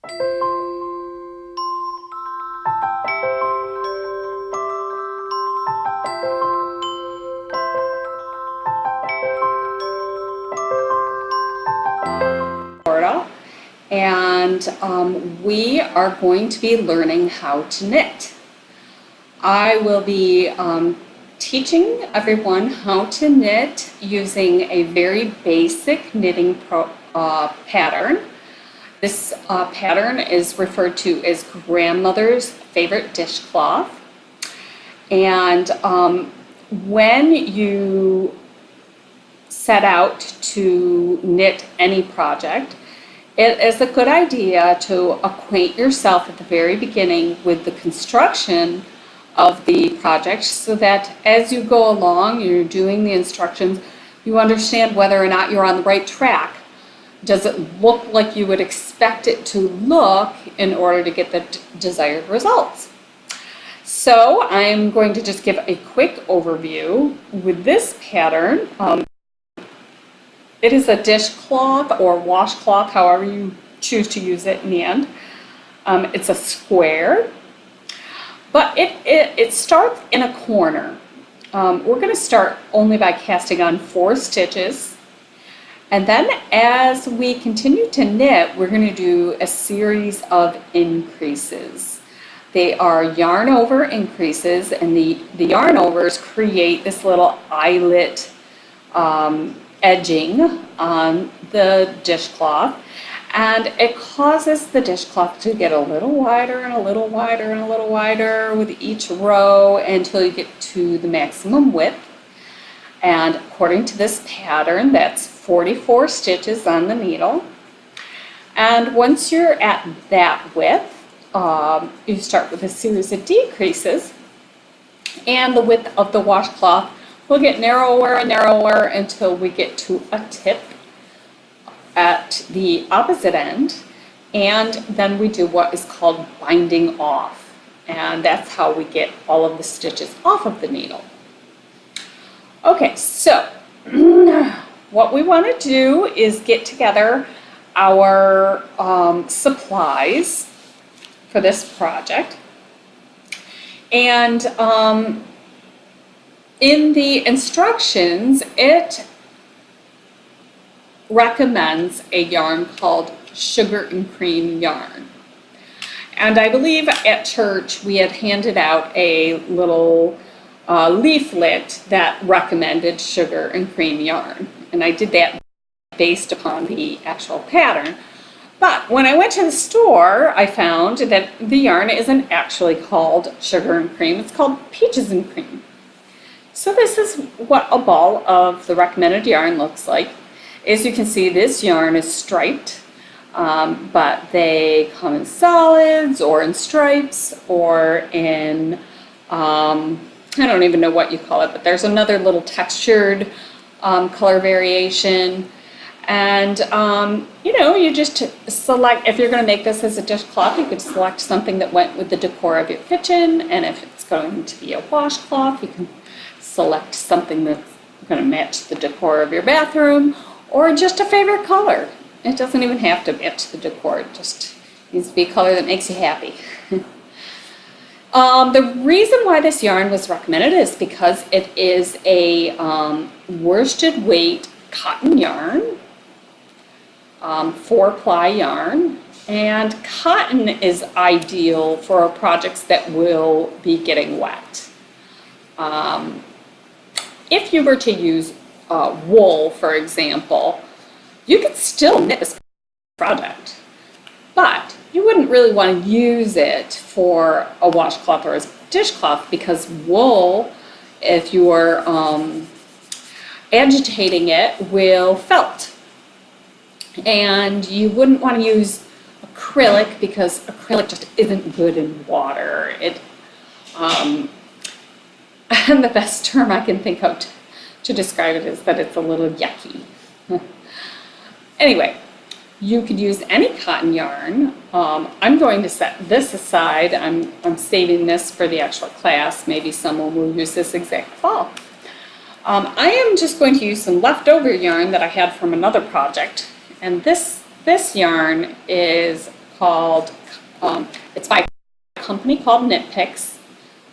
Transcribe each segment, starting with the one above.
And we are going to be learning how to knit. I will be teaching everyone how to knit using a very basic knitting pattern. This pattern is referred to as grandmother's favorite dishcloth. And when you set out to knit any project, it is a good idea to acquaint yourself at the very beginning with the construction of the project so that as you go along, you're doing the instructions, you understand whether or not you're on the right track. Does it look like you would expect it to look in order to get the desired results? So I'm going to just give a quick overview with this pattern. It is a dishcloth or washcloth, however you choose to use it in the end. It's a square, but it starts in a corner. We're going to start only by casting on 4 stitches. And then as we continue to knit, we're going to do a series of increases. They are yarn over increases, and the yarn overs create this little eyelet edging on the dishcloth, and it causes the dishcloth to get a little wider and a little wider and a little wider with each row until you get to the maximum width. And according to this pattern, that's 44 stitches on the needle. And once you're at that width, you start with a series of decreases, and the width of the washcloth will get narrower and narrower until we get to a tip at the opposite end, and then we do what is called binding off, and that's how we get all of the stitches off of the needle. Okay, so what we want to do is get together our supplies for this project, and in the instructions, it recommends a yarn called sugar and cream yarn. And I believe at church we had handed out a little leaflet that recommended sugar and cream yarn. And I did that based upon the actual pattern. But when I went to the store, I found that the yarn isn't actually called sugar and cream, it's called peaches and cream. So this is what a ball of the recommended yarn looks like. As you can see, this yarn is striped, but they come in solids or in stripes or in, I don't even know what you call it, but there's another little textured color variation. And, you know, you just select, if you're going to make this as a dishcloth, you could select something that went with the decor of your kitchen. And if it's going to be a washcloth, you can select something that's going to match the decor of your bathroom, or just a favorite color. It doesn't even have to match the decor, it just needs to be a color that makes you happy. The reason why this yarn was recommended is because it is a worsted weight cotton yarn, 4-ply yarn, and cotton is ideal for projects that will be getting wet. If you were to use wool, for example, you could still knit this project, but you wouldn't really want to use it for a washcloth or a dishcloth because wool, if you are agitating it, will felt. And you wouldn't want to use acrylic because acrylic just isn't good in water. And the best term I can think of to describe it is that it's a little yucky. Anyway, you could use any cotton yarn. I'm going to set this aside. I'm saving this for the actual class. Maybe someone will use this exact fall. I am just going to use some leftover yarn that I had from another project. And this yarn is called, it's by a company called Knit Picks.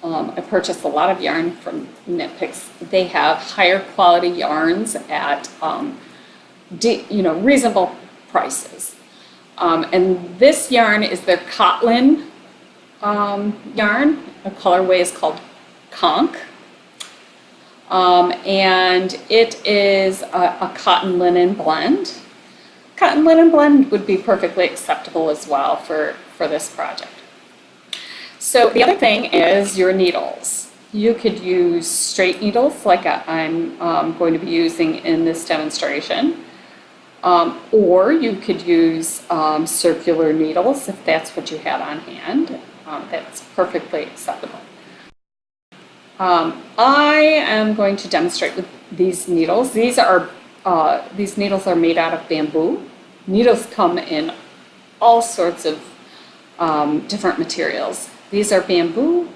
I purchased a lot of yarn from Knit Picks. They have higher quality yarns at reasonable prices. And this yarn is their Kotlin yarn. The colorway is called Conch. And it is a cotton linen blend. Cotton linen blend would be perfectly acceptable as well for this project. So the other thing is your needles. You could use straight needles like I'm going to be using in this demonstration. Or you could use circular needles if that's what you had on hand. That's perfectly acceptable. I am going to demonstrate with these needles. These needles are made out of bamboo. Needles come in all sorts of different materials. These are bamboo.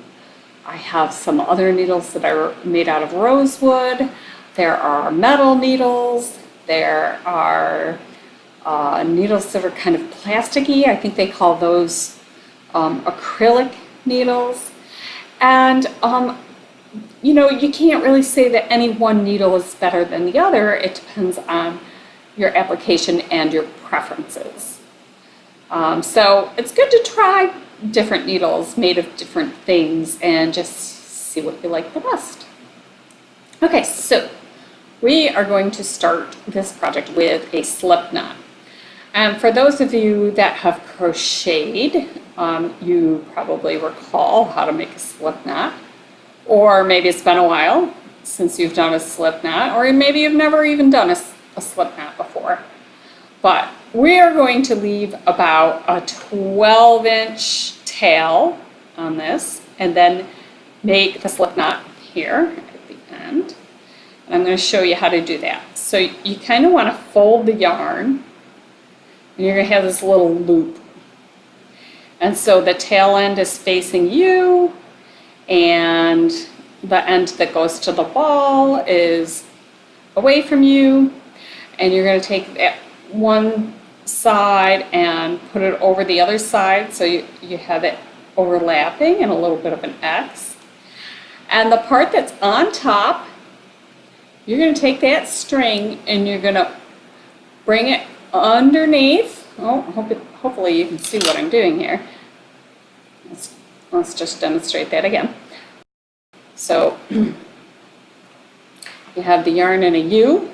I have some other needles that are made out of rosewood. There are metal needles. There are needles that are kind of plasticky. I think they call those acrylic needles. And you can't really say that any one needle is better than the other. It depends on your application and your preferences. So it's good to try different needles made of different things and just see what you like the best. Okay, so we are going to start this project with a slip knot. And for those of you that have crocheted, you probably recall how to make a slip knot. Or maybe it's been a while since you've done a slip knot, or maybe you've never even done a slip knot before. But we are going to leave about a 12-inch tail on this, and then make the slip knot here at the end. And I'm going to show you how to do that. So you kind of want to fold the yarn, and you're going to have this little loop. And so the tail end is facing you, and the end that goes to the ball is away from you, and you're going to take that one side and put it over the other side so you have it overlapping and a little bit of an X. And the part that's on top, you're going to take that string and you're going to bring it underneath. Oh, hopefully you can see what I'm doing here. Let's just demonstrate that again. So you have the yarn in a U.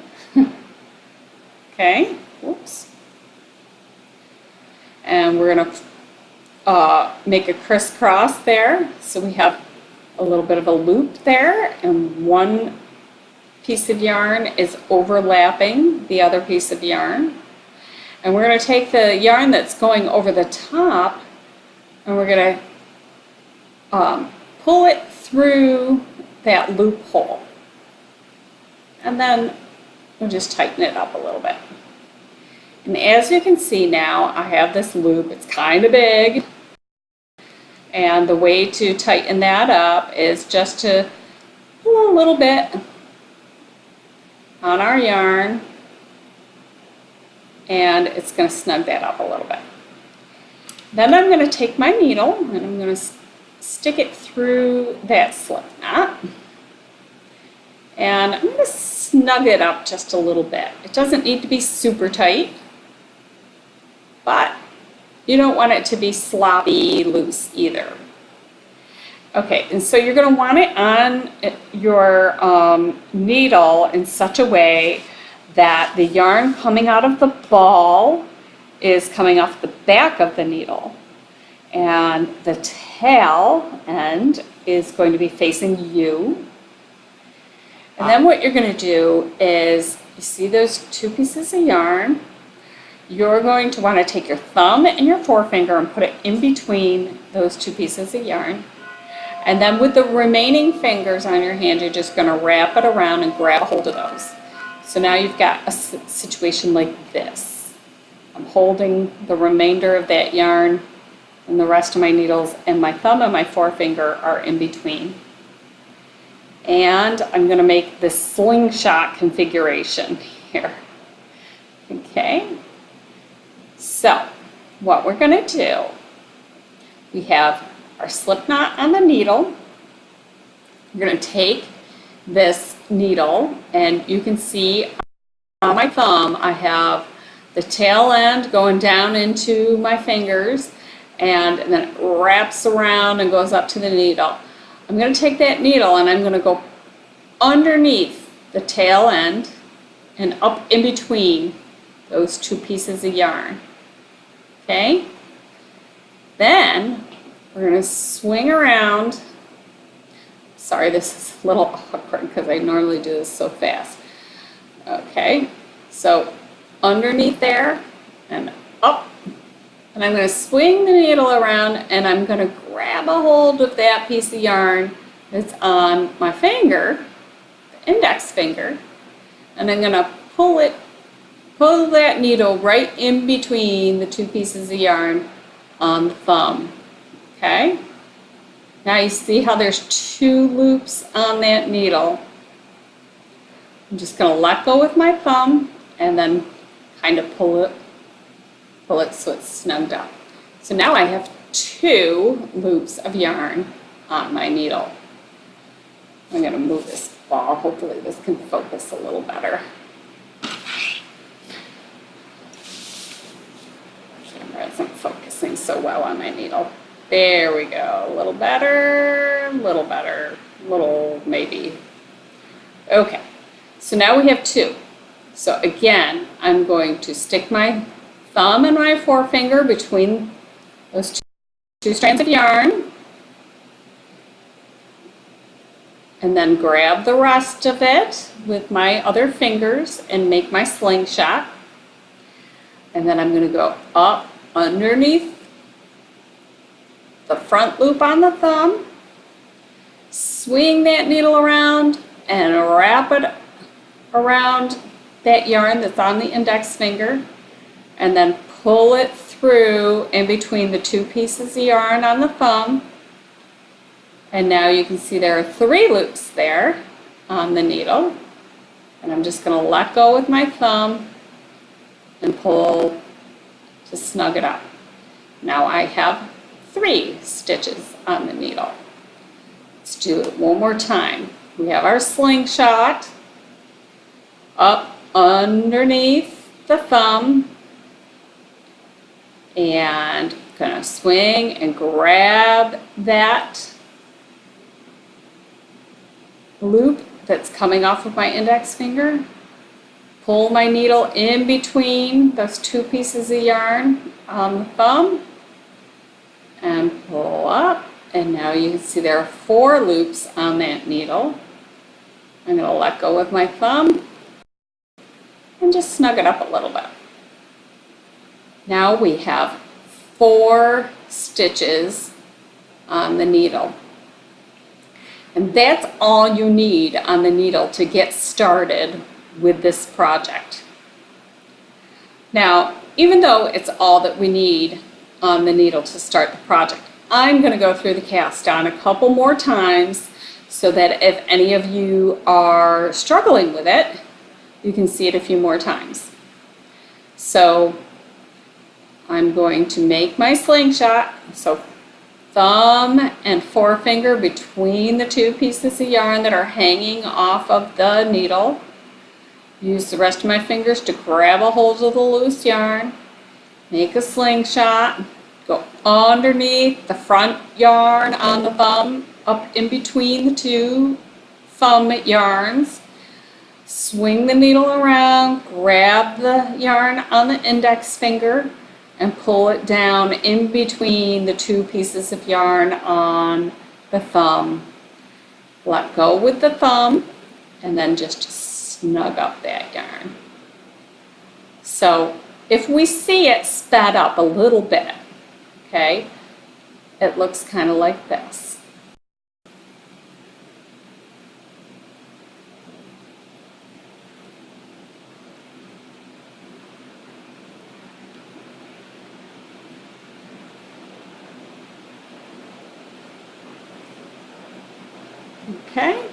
Okay, whoops. And we're going to make a crisscross there. So we have a little bit of a loop there, and one piece of yarn is overlapping the other piece of yarn. And we're going to take the yarn that's going over the top, and we're going to pull it through that loophole. And then we'll just tighten it up a little bit. And as you can see now, I have this loop. It's kind of big. And the way to tighten that up is just to pull a little bit on our yarn, and it's going to snug that up a little bit. Then I'm going to take my needle and I'm going to stick it through that slip knot. And I'm going to snug it up just a little bit. It doesn't need to be super tight, but you don't want it to be sloppy loose either. Okay, and so you're going to want it on your needle in such a way that the yarn coming out of the ball is coming off the back of the needle, and the tail end is going to be facing you. And then what you're going to do is, you see those two pieces of yarn, you're going to want to take your thumb and your forefinger and put it in between those two pieces of yarn. And then with the remaining fingers on your hand, you're just going to wrap it around and grab a hold of those. So now you've got a situation like this. I'm holding the remainder of that yarn and the rest of my needles, and my thumb and my forefinger are in between. And I'm going to make this slingshot configuration here. Okay, so what we're going to do, we have our slip knot on the needle. We're going to take this needle, and you can see on my thumb I have the tail end going down into my fingers, and then it wraps around and goes up to the needle. I'm going to take that needle and I'm going to go underneath the tail end and up in between those two pieces of yarn. Okay? Then we're going to swing around. Sorry, this is a little awkward because I normally do this so fast. Okay, so underneath there and up. And I'm going to swing the needle around and I'm going to grab a hold of that piece of yarn that's on my finger, the index finger, and I'm going to pull that needle right in between the two pieces of yarn on the thumb. Okay? Now you see how there's two loops on that needle. I'm just going to let go with my thumb and then kind of pull it so it's snugged up. So now I have two loops of yarn on my needle. I'm going to move this ball. Hopefully this can focus a little better. Camera isn't focusing so well on my needle. There we go. A little better, little maybe. Okay, so now we have two. So again, I'm going to stick my thumb and my forefinger between those two strands of yarn, and then grab the rest of it with my other fingers and make my slingshot. And then I'm going to go up underneath the front loop on the thumb, swing that needle around and wrap it around that yarn that's on the index finger, and then pull it through in between the two pieces of yarn on the thumb. And now you can see there are three loops there on the needle. And I'm just going to let go with my thumb and pull to snug it up. Now I have 3 stitches on the needle. Let's do it one more time. We have our slingshot up underneath the thumb, and gonna swing and grab that loop that's coming off of my index finger, pull my needle in between those two pieces of yarn on the thumb, and pull up, and now you can see there are 4 loops on that needle. I'm going to let go with my thumb and just snug it up a little bit. Now we have 4 stitches on the needle. And that's all you need on the needle to get started with this project. Now, even though it's all that we need on the needle to start the project, I'm going to go through the cast on a couple more times so that if any of you are struggling with it, you can see it a few more times. So I'm going to make my slingshot, so thumb and forefinger between the two pieces of yarn that are hanging off of the needle. Use the rest of my fingers to grab a hold of the loose yarn. Make a slingshot. Go underneath the front yarn on the thumb, up in between the two thumb yarns. Swing the needle around, grab the yarn on the index finger, and pull it down in between the two pieces of yarn on the thumb. Let go with the thumb, and then just snug up that yarn. So if we see it sped up a little bit, okay, it looks kind of like this. Okay,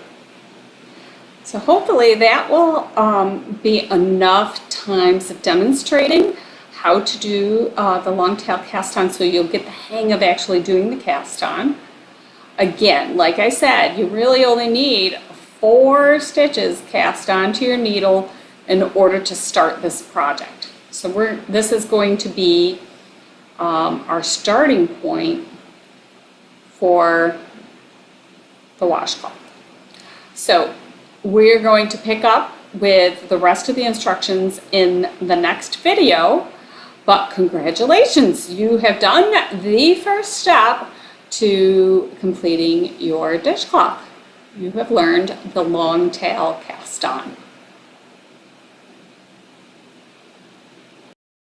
so hopefully that will be enough times of demonstrating how to do the long tail cast on, so you'll get the hang of actually doing the cast on. Again, like I said, you really only need 4 stitches cast onto your needle in order to start this project. So this is going to be our starting point for the washcloth. So we're going to pick up with the rest of the instructions in the next video, but congratulations, you have done the first step to completing your dishcloth. You have learned the long tail cast on.